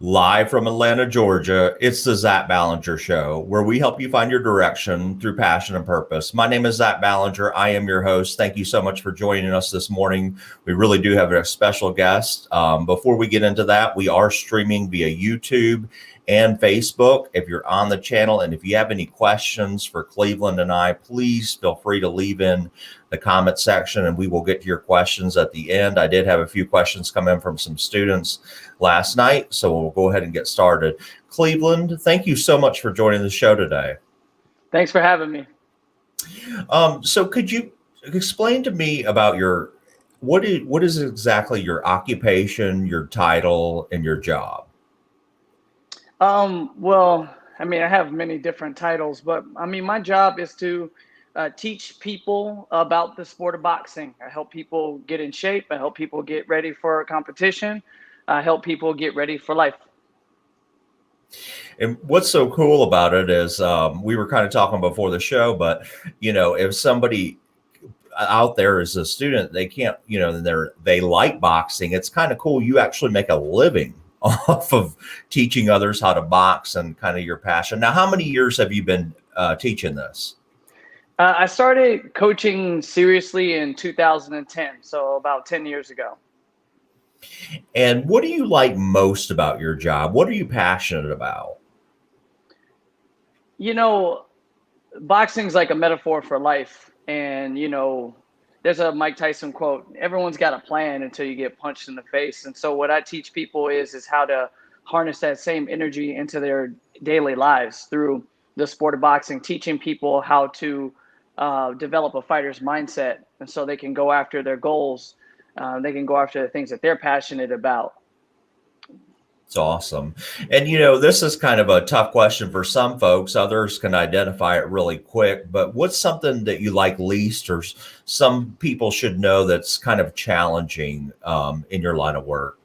Live from Atlanta, Georgia, it's the Zach Ballinger Show, where we help you find your direction through passion and purpose. My name is Zach Ballinger. I am your host. Thank you so much for joining us this morning. We really do have a special guest. Before we get into that, we are streaming via YouTube and Facebook. If you're on the channel and if you have any questions for Cleveland and I, please feel free to leave in the comment section and we will get to your questions at the end. I did have a few questions come in from some students last night, so we'll go ahead and get started. Cleveland, thank you so much for joining the show today. Thanks for having me. So could you explain to me about what is exactly your occupation, your title, and your job? Well, I have many different titles, but my job is to teach people about the sport of boxing. I help people get in shape. I help people get ready for a competition. I help people get ready for life. And what's so cool about it is we were kind of talking before the show, but if somebody out there is a student, they can't, they like boxing. It's kind of cool. You actually make a living off of teaching others how to box and kind of your passion. Now, how many years have you been teaching this? I started coaching seriously in 2010, so about 10 years ago. And what do you like most about your job? What are you passionate about? Boxing's like a metaphor for life. And, there's a Mike Tyson quote, everyone's got a plan until you get punched in the face. And so what I teach people is how to harness that same energy into their daily lives through the sport of boxing, teaching people how to develop a fighter's mindset. And so they can go after their goals. They can go after the things that they're passionate about. It's awesome. And, this is kind of a tough question for some folks. Others can identify it really quick. But what's something that you like least or some people should know that's kind of challenging in your line of work?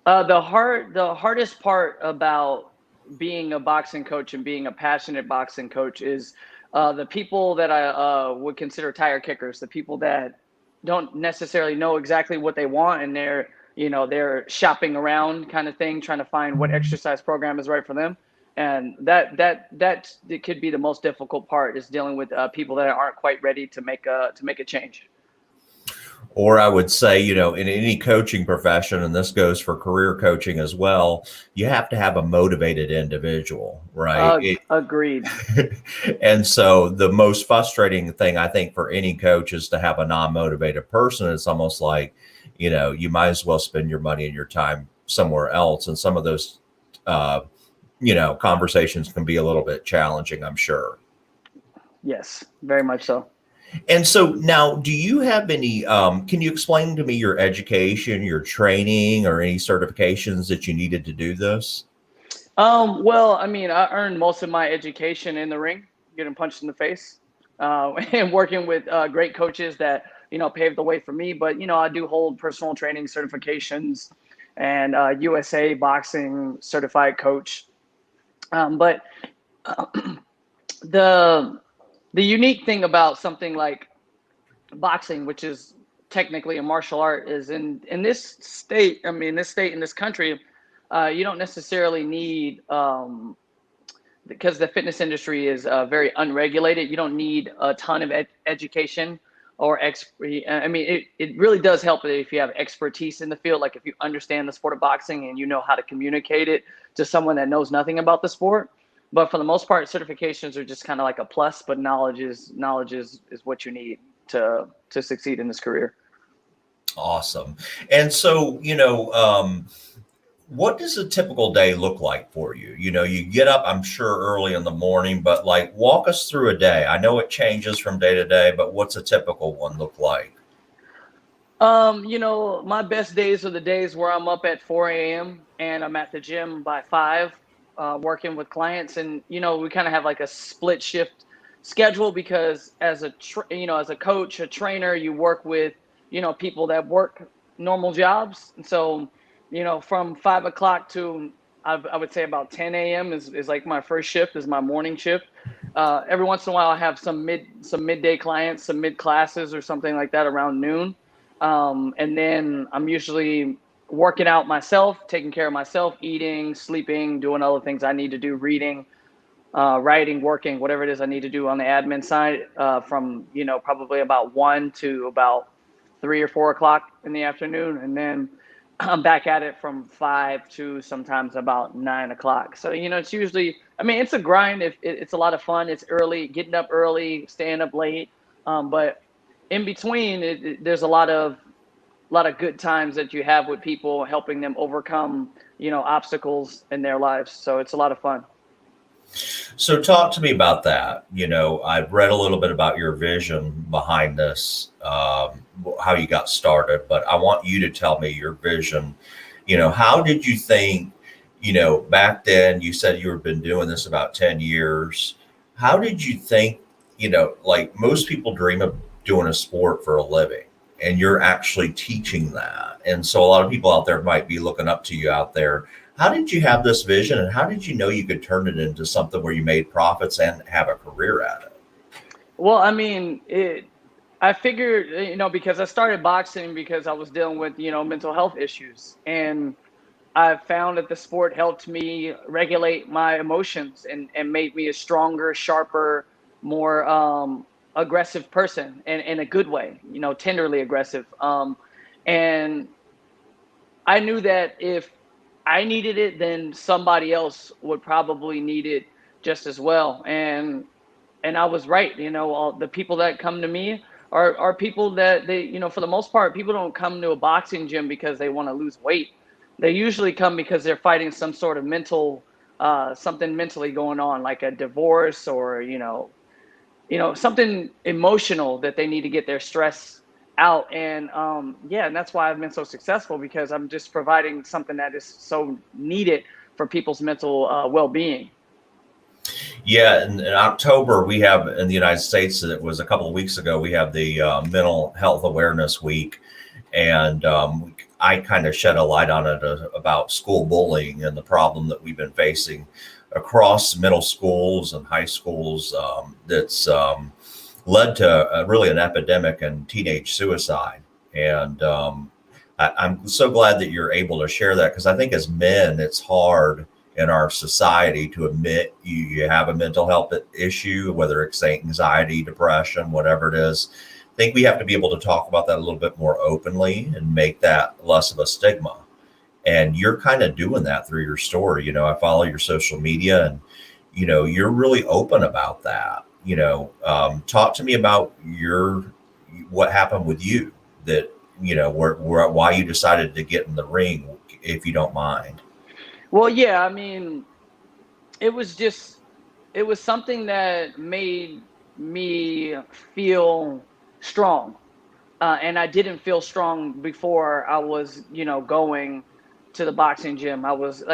The hardest part about being a boxing coach and being a passionate boxing coach is the people that I would consider tire kickers, the people that don't necessarily know exactly what they want and they're shopping around kind of thing, trying to find what exercise program is right for them. And that it could be the most difficult part, is dealing with people that aren't quite ready to make a change. Or I would say, in any coaching profession, and this goes for career coaching as well, you have to have a motivated individual, right? Agreed. And so the most frustrating thing I think for any coach is to have a non-motivated person. It's almost like, you might as well spend your money and your time somewhere else. And some of those, conversations can be a little bit challenging, I'm sure. Yes, very much so. And so now, do you have any, can you explain to me your education, your training, or any certifications that you needed to do this? Well, I earned most of my education in the ring, getting punched in the face, and working with great coaches that, paved the way for me. But, I do hold personal training certifications and USA boxing certified coach. But the unique thing about something like boxing, which is technically a martial art, is in this state, in this country, you don't necessarily need, because the fitness industry is very unregulated, you don't need a ton of education or it really does help if you have expertise in the field, like if you understand the sport of boxing and you know how to communicate it to someone that knows nothing about the sport. But for the most part, certifications are just kind of like a plus, but knowledge is what you need to succeed in this career. Awesome. And so, what does a typical day look like for you? You get up, I'm sure, early in the morning, but like walk us through a day. I know it changes from day to day, but what's a typical one look like? My best days are the days where I'm up at 4 a.m. and I'm at the gym by 5. Working with clients, and we kind of have like a split shift schedule, because as a coach, a trainer, you work with people that work normal jobs. And so from 5 o'clock to I would say about 10 a.m. is like my first shift, is my morning shift. Every once in a while I have some midday clients, some mid classes or something like that around noon. And then I'm usually working out myself, taking care of myself, eating, sleeping, doing all the things I need to do, reading, writing, working, whatever it is I need to do on the admin side, from, probably about 1 to about 3 or 4 o'clock in the afternoon. And then I'm back at it from 5 to sometimes about 9 o'clock. So, it's usually, it's a grind. It's a lot of fun. It's early, getting up early, staying up late. But in between, there's a lot of good times that you have with people, helping them overcome, obstacles in their lives. So it's a lot of fun. So talk to me about that. I've read a little bit about your vision behind this, how you got started, but I want you to tell me your vision. How did you think, back then you said you had been doing this about 10 years. How did you think, like most people dream of doing a sport for a living, and you're actually teaching that. And so a lot of people out there might be looking up to you out there. How did you have this vision, and how did you know you could turn it into something where you made profits and have a career at it? Well, I figured, because I started boxing because I was dealing with, mental health issues. And I found that the sport helped me regulate my emotions and made me a stronger, sharper, more aggressive person, and in a good way, tenderly aggressive. And I knew that if I needed it, then somebody else would probably need it just as well. And I was right. All the people that come to me are people that for the most part, people don't come to a boxing gym because they want to lose weight. They usually come because they're fighting some sort of something mentally going on, like a divorce, or, something emotional that they need to get their stress out. And and that's why I've been so successful, because I'm just providing something that is so needed for people's mental well-being. Yeah, in October, we have in the United States, it was a couple of weeks ago, we have the Mental Health Awareness Week. And I kind of shed a light on it about school bullying and the problem that we've been facing across middle schools and high schools, that's led to really an epidemic in teenage suicide. And I'm so glad that you're able to share that, because I think as men, it's hard in our society to admit you have a mental health issue, whether it's anxiety, depression, whatever it is. I think we have to be able to talk about that a little bit more openly and make that less of a stigma. And you're kind of doing that through your story. I follow your social media, and, you're really open about that. Talk to me about what happened with you, that, why you decided to get in the ring, if you don't mind. Well, yeah, it was something that made me feel strong. And I didn't feel strong before I was, going to the boxing gym. I was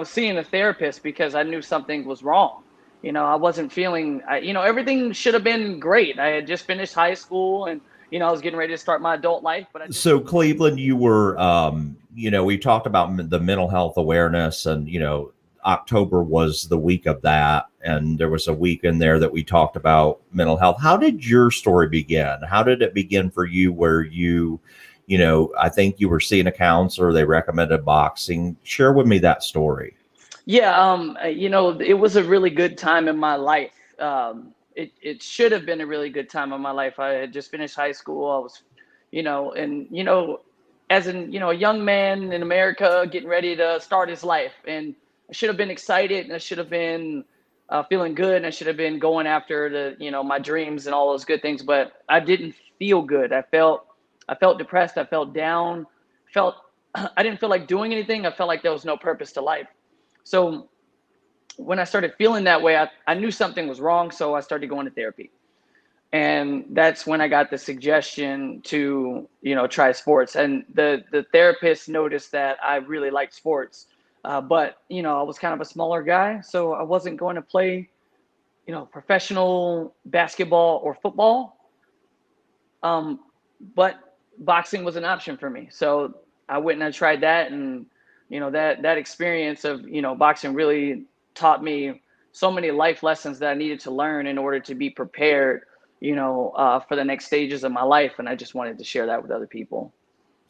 seeing a therapist because I knew something was wrong. I wasn't feeling, everything should have been great. I had just finished high school, and, I was getting ready to start my adult life. So Cleveland, you were, we talked about the mental health awareness, and, October was the week of that. And there was a week in there that we talked about mental health. How did your story begin? How did it begin for you, where I think you were seeing a counselor, they recommended boxing. Share with me that story. Yeah. It was a really good time in my life. It should have been a really good time in my life. I had just finished high school. I was, as a young man in America getting ready to start his life. And I should have been excited, and I should have been feeling good, and I should have been going after my dreams and all those good things. But I didn't feel good. I felt depressed. I felt down. I didn't feel like doing anything. I felt like there was no purpose to life. So when I started feeling that way, I knew something was wrong. So I started going to therapy. And that's when I got the suggestion to, try sports. And the therapist noticed that I really liked sports. But, I was kind of a smaller guy, so I wasn't going to play, professional basketball or football. But boxing was an option for me. So I went and I tried that. And, that experience of, boxing really taught me so many life lessons that I needed to learn in order to be prepared, for the next stages of my life. And I just wanted to share that with other people.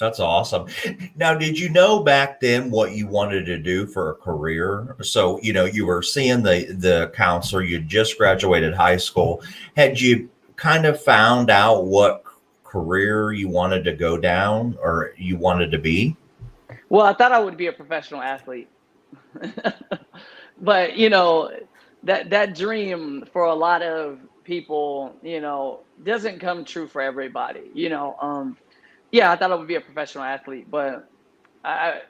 That's awesome. Now, did you know back then what you wanted to do for a career? So, you were seeing the counselor, you just graduated high school. Had you kind of found out what career you wanted to go down or you wanted to be? Well, I thought I would be a professional athlete. But that dream for a lot of people, doesn't come true for everybody. Yeah, I thought I would be a professional athlete, but I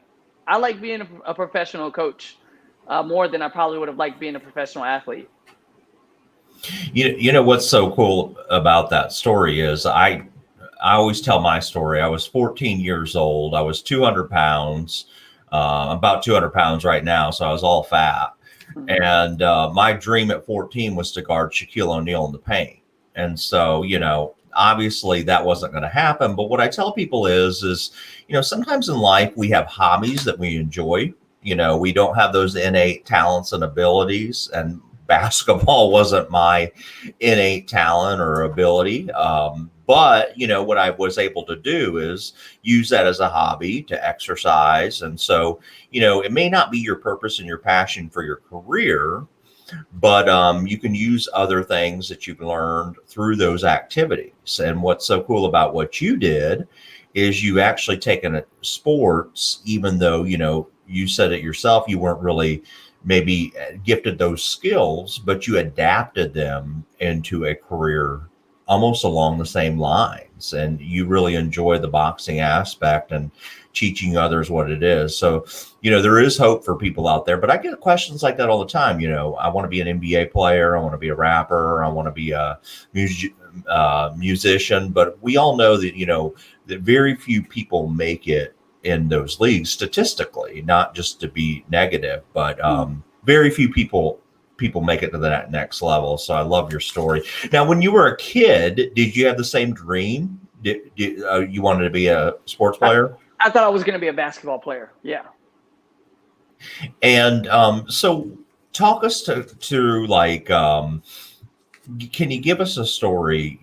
I like being a professional coach more than I probably would have liked being a professional athlete. You know what's so cool about that story is I always tell my story. I was 14 years old. I was 200 pounds, about 200 pounds right now. So I was all fat. Mhm. And my dream at 14 was to guard Shaquille O'Neal in the paint. And so, obviously that wasn't going to happen. But what I tell people is, sometimes in life we have hobbies that we enjoy. We don't have those innate talents and abilities. And basketball wasn't my innate talent or ability. But what I was able to do is use that as a hobby to exercise. And so, it may not be your purpose and your passion for your career, but you can use other things that you've learned through those activities. And what's so cool about what you did is you actually taken sports, even though, you said it yourself, you weren't really maybe gifted those skills, but you adapted them into a career almost along the same lines. And you really enjoy the boxing aspect and teaching others what it is. So, there is hope for people out there, but I get questions like that all the time. I want to be an NBA player. I want to be a rapper. I want to be a musician, but we all know that, that very few people make it in those leagues statistically, not just to be negative, but very few people make it to that next level. So I love your story. Now, when you were a kid, did you have the same dream? Did you wanted to be a sports I, player? I thought I was going to be a basketball player. Yeah. And so talk us to like, can you give us a story?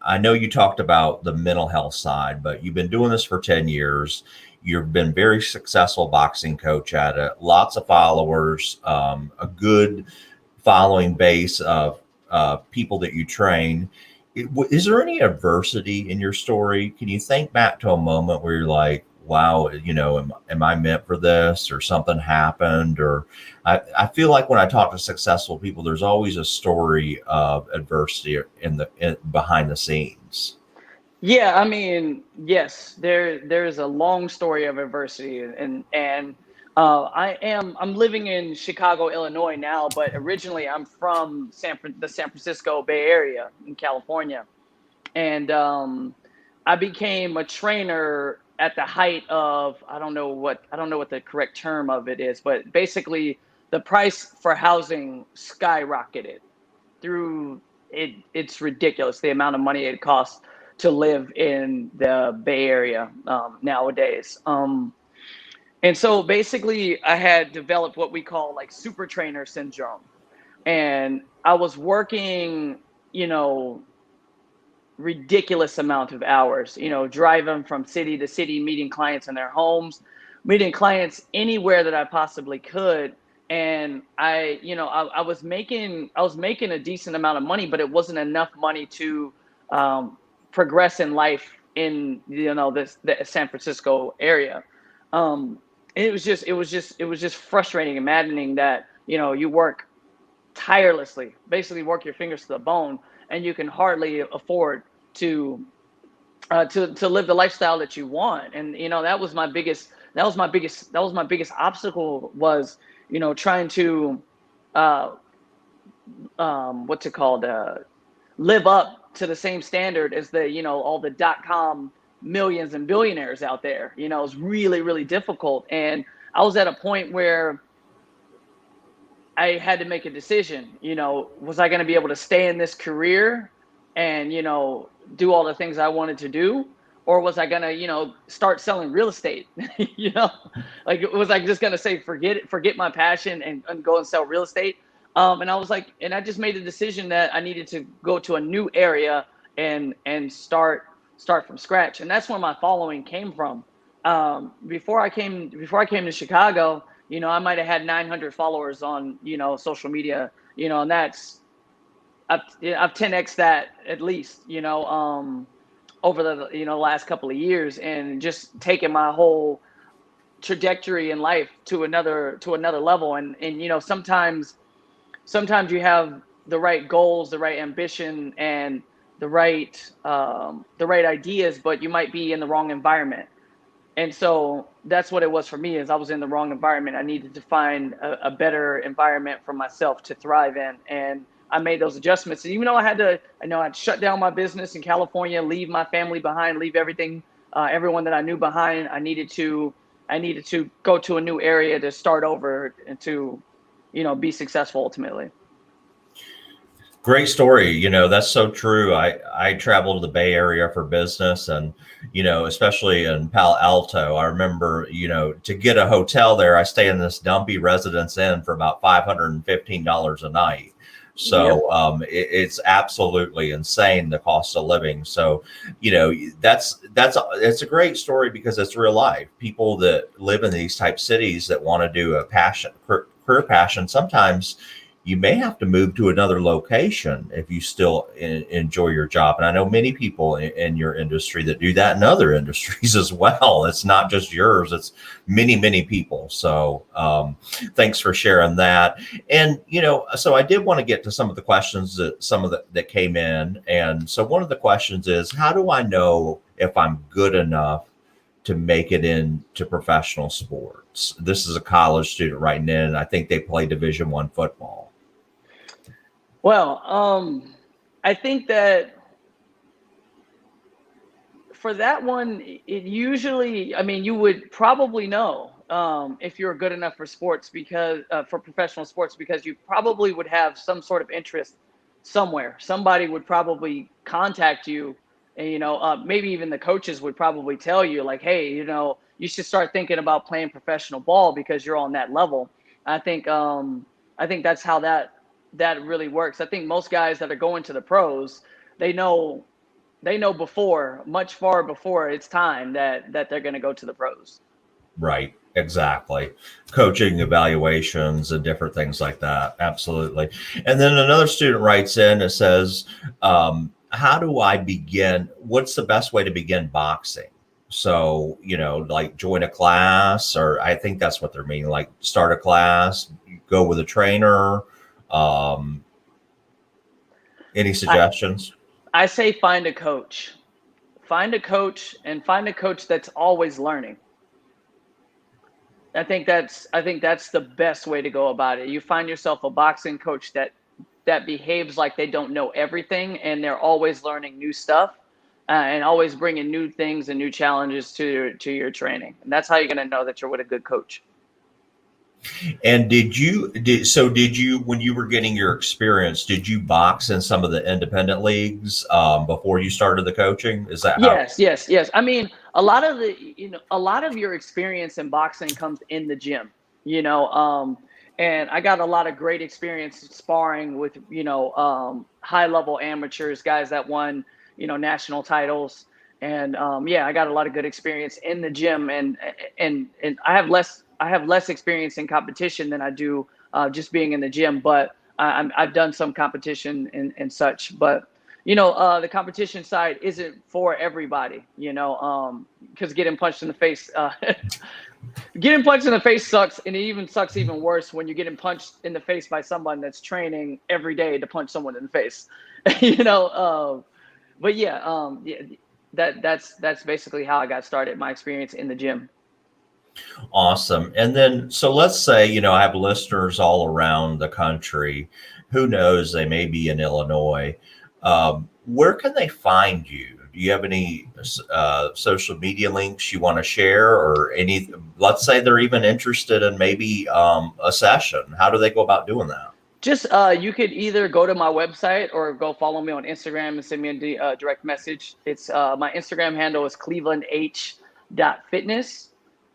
I know you talked about the mental health side, but you've been doing this for 10 years. You've been very successful boxing coach at it, lots of followers, a good following base of people that you train. Is there any adversity in your story? Can you think back to a moment where you're like, wow, am I meant for this, or something happened? Or I feel like when I talk to successful people, there's always a story of adversity behind the scenes. Yeah, I mean, yes, there's a long story of adversity, and I'm living in Chicago, Illinois now, but originally I'm from the San Francisco Bay Area in California, and I became a trainer at the height of I don't know what the correct term of it is, but basically the price for housing skyrocketed through it. It's ridiculous the amount of money it costs to live in the Bay Area nowadays. And so basically, I had developed what we call like super trainer syndrome, and I was working, you know, ridiculous amount of hours, driving from city to city, meeting clients in their homes, meeting clients anywhere that I possibly could. And I was making a decent amount of money, but it wasn't enough money to um, progress in life in the San Francisco area. Um, it was just frustrating and maddening that you work tirelessly, basically work your fingers to the bone, and you can hardly afford to to live the lifestyle that you want. And that was my biggest obstacle was trying to uh, what's it called live up to the same standard as the all the dot-com millions and billionaires out there. It's really really difficult, and I was at a point where I had to make a decision. Was I going to be able to stay in this career and, do all the things I wanted to do? Or was I going to, start selling real estate? you know, like, was I just going to say, forget it, forget my passion and go and sell real estate? And I was like, and I just made the decision that I needed to go to a new area and start start from scratch. And that's where my following came from. Before I came to Chicago, I might have had 900 followers on, social media, and that's, I've 10x that at least, over the, last couple of years, and just taking my whole trajectory in life to another level. And sometimes you have the right goals, the right ambition, and the right ideas, but you might be in the wrong environment. And so that's what it was for me, is I was in the wrong environment. I needed to find a better environment for myself to thrive in. And I made those adjustments. And even though I'd shut down my business in California, leave my family behind, leave everything, everyone that I knew behind, I needed to go to a new area to start over and to, be successful ultimately. Great story. That's so true. I traveled to the Bay Area for business, and, especially in Palo Alto, I remember, to get a hotel there, I stayed in this dumpy Residence Inn for about $515 a night. So it's absolutely insane, the cost of living. So, it's a great story because it's real life. People that live in these type cities that want to do a career passion, sometimes you may have to move to another location if you still enjoy your job. And I know many people in your industry that do that in other industries as well. It's not just yours, it's many, many people. So thanks for sharing that. And, so I did want to get to some of the questions that came in. And so one of the questions is, how do I know if I'm good enough to make it into professional sports? This is a college student writing in, and I think they play Division I football. Well, I think that for that one, it usually, you would probably know if you're good enough for sports, because for professional sports, because you probably would have some sort of interest somewhere. Somebody would probably contact you, and maybe even the coaches would probably tell you, like, hey, you should start thinking about playing professional ball because you're on that level. I think that's how that really works. I think most guys that are going to the pros, they know much far before it's time that they're going to go to the pros. Right. Exactly. Coaching evaluations and different things like that. Absolutely. And then another student writes in and says, how do I begin? What's the best way to begin boxing? So, like join a class, or I think that's what they're meaning, like start a class, go with a trainer. Any suggestions? I say find a coach. Find a coach, and find a coach that's always learning. I think that's the best way to go about it. You find yourself a boxing coach that behaves like they don't know everything, and they're always learning new stuff, and always bringing new things and new challenges to your training. And that's how you're going to know that you're with a good coach. And did you, when you were getting your experience, did you box in some of the independent leagues before you started the coaching? Is that yes. A lot of your experience in boxing comes in the gym, and I got a lot of great experience sparring with, high level amateurs, guys that won, national titles. And I got a lot of good experience in the gym, and I have less experience in competition than I do just being in the gym, but I've done some competition and such. But, the competition side isn't for everybody, because getting punched in the face, sucks. And it even sucks even worse when you're getting punched in the face by someone that's training every day to punch someone in the face, but that's basically how I got started, my experience in the gym. Awesome. And then, so let's say, I have listeners all around the country. Who knows, they may be in Illinois. Where can they find you? Do you have any social media links you want to share, or let's say they're even interested in maybe a session? How do they go about doing that? Just you could either go to my website or go follow me on Instagram and send me a direct message. It's my Instagram handle is clevelandh.fitness.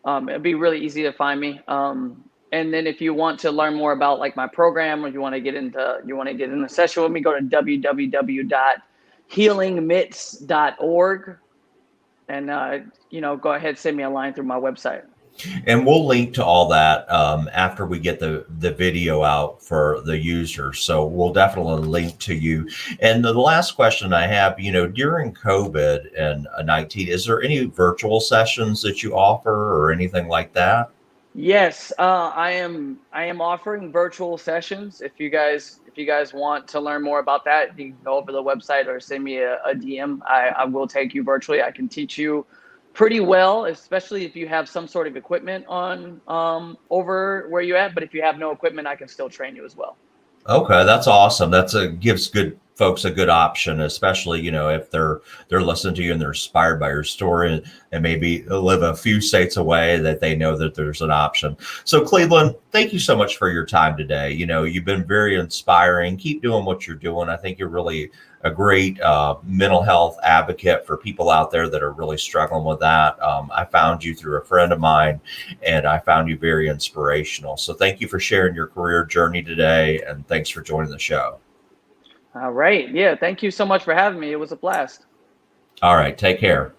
It'd be really easy to find me. And then if you want to learn more about like my program, or you want to get in a session with me, go to www.healingmitts.org. go ahead, send me a line through my website. And we'll link to all that after we get the video out for the users. So we'll definitely link to you. And the last question I have, during COVID and 19, is there any virtual sessions that you offer or anything like that? Yes, I am offering virtual sessions. If you guys want to learn more about that, you can go over the website or send me a DM. I will take you virtually. I can teach you pretty well, especially if you have some sort of equipment on over where you at. But if you have no equipment, I can still train you as well. Okay, that's awesome. Gives good folks a good option, especially if they're listening to you and they're inspired by your story and maybe live a few states away, that they know that there's an option. So Cleveland, thank you so much for your time today. You've been very inspiring. Keep doing what you're doing. I think you're really a great mental health advocate for people out there that are really struggling with that. I found you through a friend of mine, and I found you very inspirational. So thank you for sharing your career journey today, and thanks for joining the show. All right. Yeah. Thank you so much for having me. It was a blast. All right. Take care.